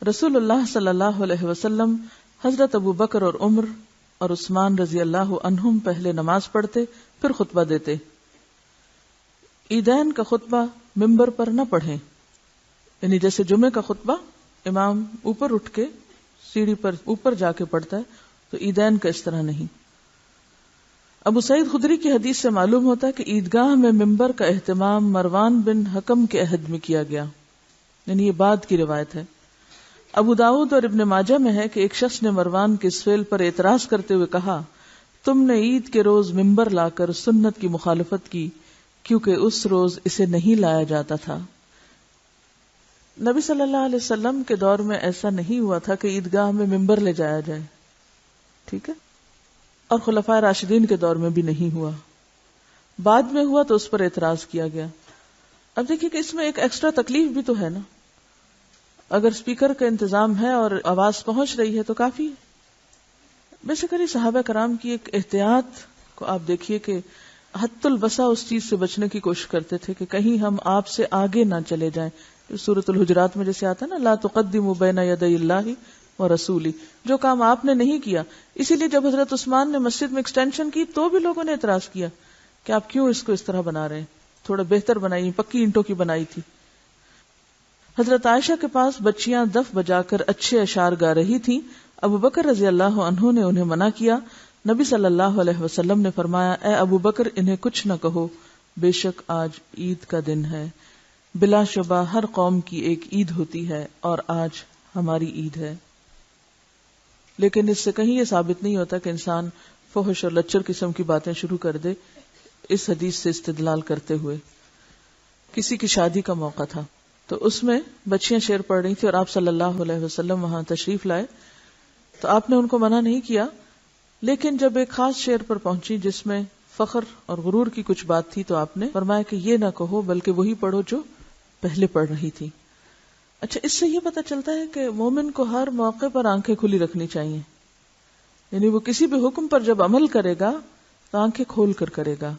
رسول اللہ صلی اللہ علیہ وسلم حضرت ابو بکر اور عمر اور عثمان رضی اللہ عنہم پہلے نماز پڑھتے پھر خطبہ دیتے. عیدین کا خطبہ ممبر پر نہ پڑھیں، یعنی جیسے جمعے کا خطبہ امام اوپر اٹھ کے سیڑھی پر اوپر جا کے پڑھتا ہے، تو عیدین کا اس طرح نہیں. ابو سعید خدری کی حدیث سے معلوم ہوتا ہے کہ عیدگاہ میں ممبر کا اہتمام مروان بن حکم کے عہد میں کیا گیا، یعنی یہ بعد کی روایت ہے. ابو داؤد اور ابن ماجہ میں ہے کہ ایک شخص نے مروان کے اس فعل پر اعتراض کرتے ہوئے کہا، تم نے عید کے روز ممبر لا کر سنت کی مخالفت کی، کیونکہ اس روز اسے نہیں لایا جاتا تھا. نبی صلی اللہ علیہ وسلم کے دور میں ایسا نہیں ہوا تھا کہ عیدگاہ میں ممبر لے جایا جائے، ٹھیک ہے، اور خلفائے راشدین کے دور میں بھی نہیں ہوا. بعد میں ہوا تو اس پر اعتراض کیا گیا. اب دیکھیے کہ اس میں ایک ایکسٹرا تکلیف بھی تو ہے نا، اگر اسپیکر کا انتظام ہے اور آواز پہنچ رہی ہے تو کافی ہے. بیسیکلی صحابہ کرام کی ایک احتیاط کو آپ دیکھیے کہ حت البصا اس چیز سے بچنے کی کوشش کرتے تھے کہ کہیں ہم آپ سے آگے نہ چلے جائیں. سورۃ الحجرات میں جیسے آتا ہے نا، لا تقدموا بین یدی اللہ ورسولہ، جو کام آپ نے نہیں کیا. اسی لیے جب حضرت عثمان نے مسجد میں ایکسٹینشن کی تو بھی لوگوں نے اعتراض کیا کہ آپ کیوں اس کو اس طرح بنا رہے ہیں، تھوڑا بہتر بنائی، پکی اینٹوں کی بنائی تھی. حضرت عائشہ کے پاس بچیاں دف بجا کر اچھے اشعار گا رہی تھیں. ابو بکر رضی اللہ عنہ نے انہیں منع کیا. نبی صلی اللہ علیہ وسلم نے فرمایا، اے ابو بکر انہیں کچھ نہ کہو، بے شک آج عید کا دن ہے. بلا شبہ ہر قوم کی ایک عید ہوتی ہے اور آج ہماری عید ہے. لیکن اس سے کہیں یہ ثابت نہیں ہوتا کہ انسان فحش اور لچر قسم کی باتیں شروع کر دے. اس حدیث سے استدلال کرتے ہوئے کسی کی شادی کا موقع تھا تو اس میں بچیاں شعر پڑھ رہی تھی اور آپ صلی اللہ علیہ وسلم وہاں تشریف لائے تو آپ نے ان کو منع نہیں کیا. لیکن جب ایک خاص شعر پر پہنچی جس میں فخر اور غرور کی کچھ بات تھی تو آپ نے فرمایا کہ یہ نہ کہو بلکہ وہی پڑھو جو پہلے پڑھ رہی تھی. اچھا، اس سے یہ پتہ چلتا ہے کہ مومن کو ہر موقع پر آنکھیں کھلی رکھنی چاہیے، یعنی وہ کسی بھی حکم پر جب عمل کرے گا تو آنکھیں کھول کر کرے گا.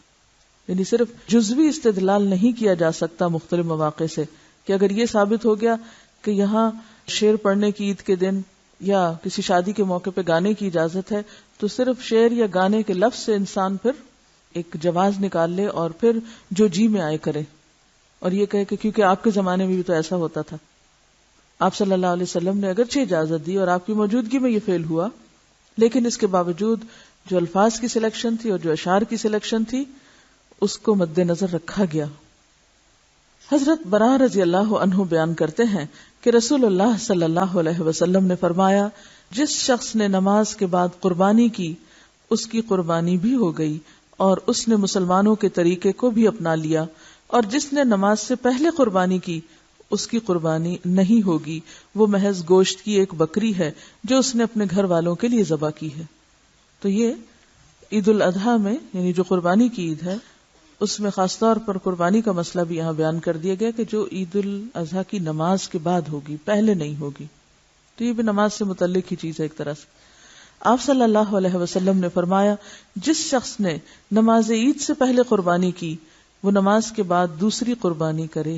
یعنی صرف جزوی استدلال نہیں کیا جا سکتا مختلف مواقع سے کہ اگر یہ ثابت ہو گیا کہ یہاں شعر پڑھنے کی عید کے دن یا کسی شادی کے موقع پہ گانے کی اجازت ہے تو صرف شعر یا گانے کے لفظ سے انسان پھر ایک جواز نکال لے اور پھر جو جی میں آئے کرے اور یہ کہے کہ کیونکہ آپ کے زمانے میں بھی تو ایسا ہوتا تھا. آپ صلی اللہ علیہ وسلم نے اگرچہ اجازت دی اور آپ کی موجودگی میں یہ فعل ہوا، لیکن اس کے باوجود جو الفاظ کی سلیکشن تھی اور جو اشعار کی سلیکشن تھی اس کو مد نظر رکھا گیا. حضرت براء رضی اللہ عنہ بیان کرتے ہیں کہ رسول اللہ صلی اللہ علیہ وسلم نے فرمایا، جس شخص نے نماز کے بعد قربانی کی اس کی قربانی بھی ہو گئی اور اس نے مسلمانوں کے طریقے کو بھی اپنا لیا، اور جس نے نماز سے پہلے قربانی کی اس کی قربانی نہیں ہوگی، وہ محض گوشت کی ایک بکری ہے جو اس نے اپنے گھر والوں کے لیے ذبح کی ہے. تو یہ عید الاضحیٰ میں یعنی جو قربانی کی عید ہے اس میں خاص طور پر قربانی کا مسئلہ بھی یہاں بیان کر دیا گیا کہ جو عید الاضحیٰ کی نماز کے بعد ہوگی، پہلے نہیں ہوگی. تو یہ بھی نماز سے متعلق ہی چیز ہے ایک طرح سے. آپ صلی اللہ علیہ وسلم نے فرمایا، جس شخص نے نماز عید سے پہلے قربانی کی وہ نماز کے بعد دوسری قربانی کرے،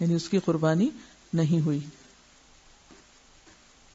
یعنی اس کی قربانی نہیں ہوئی.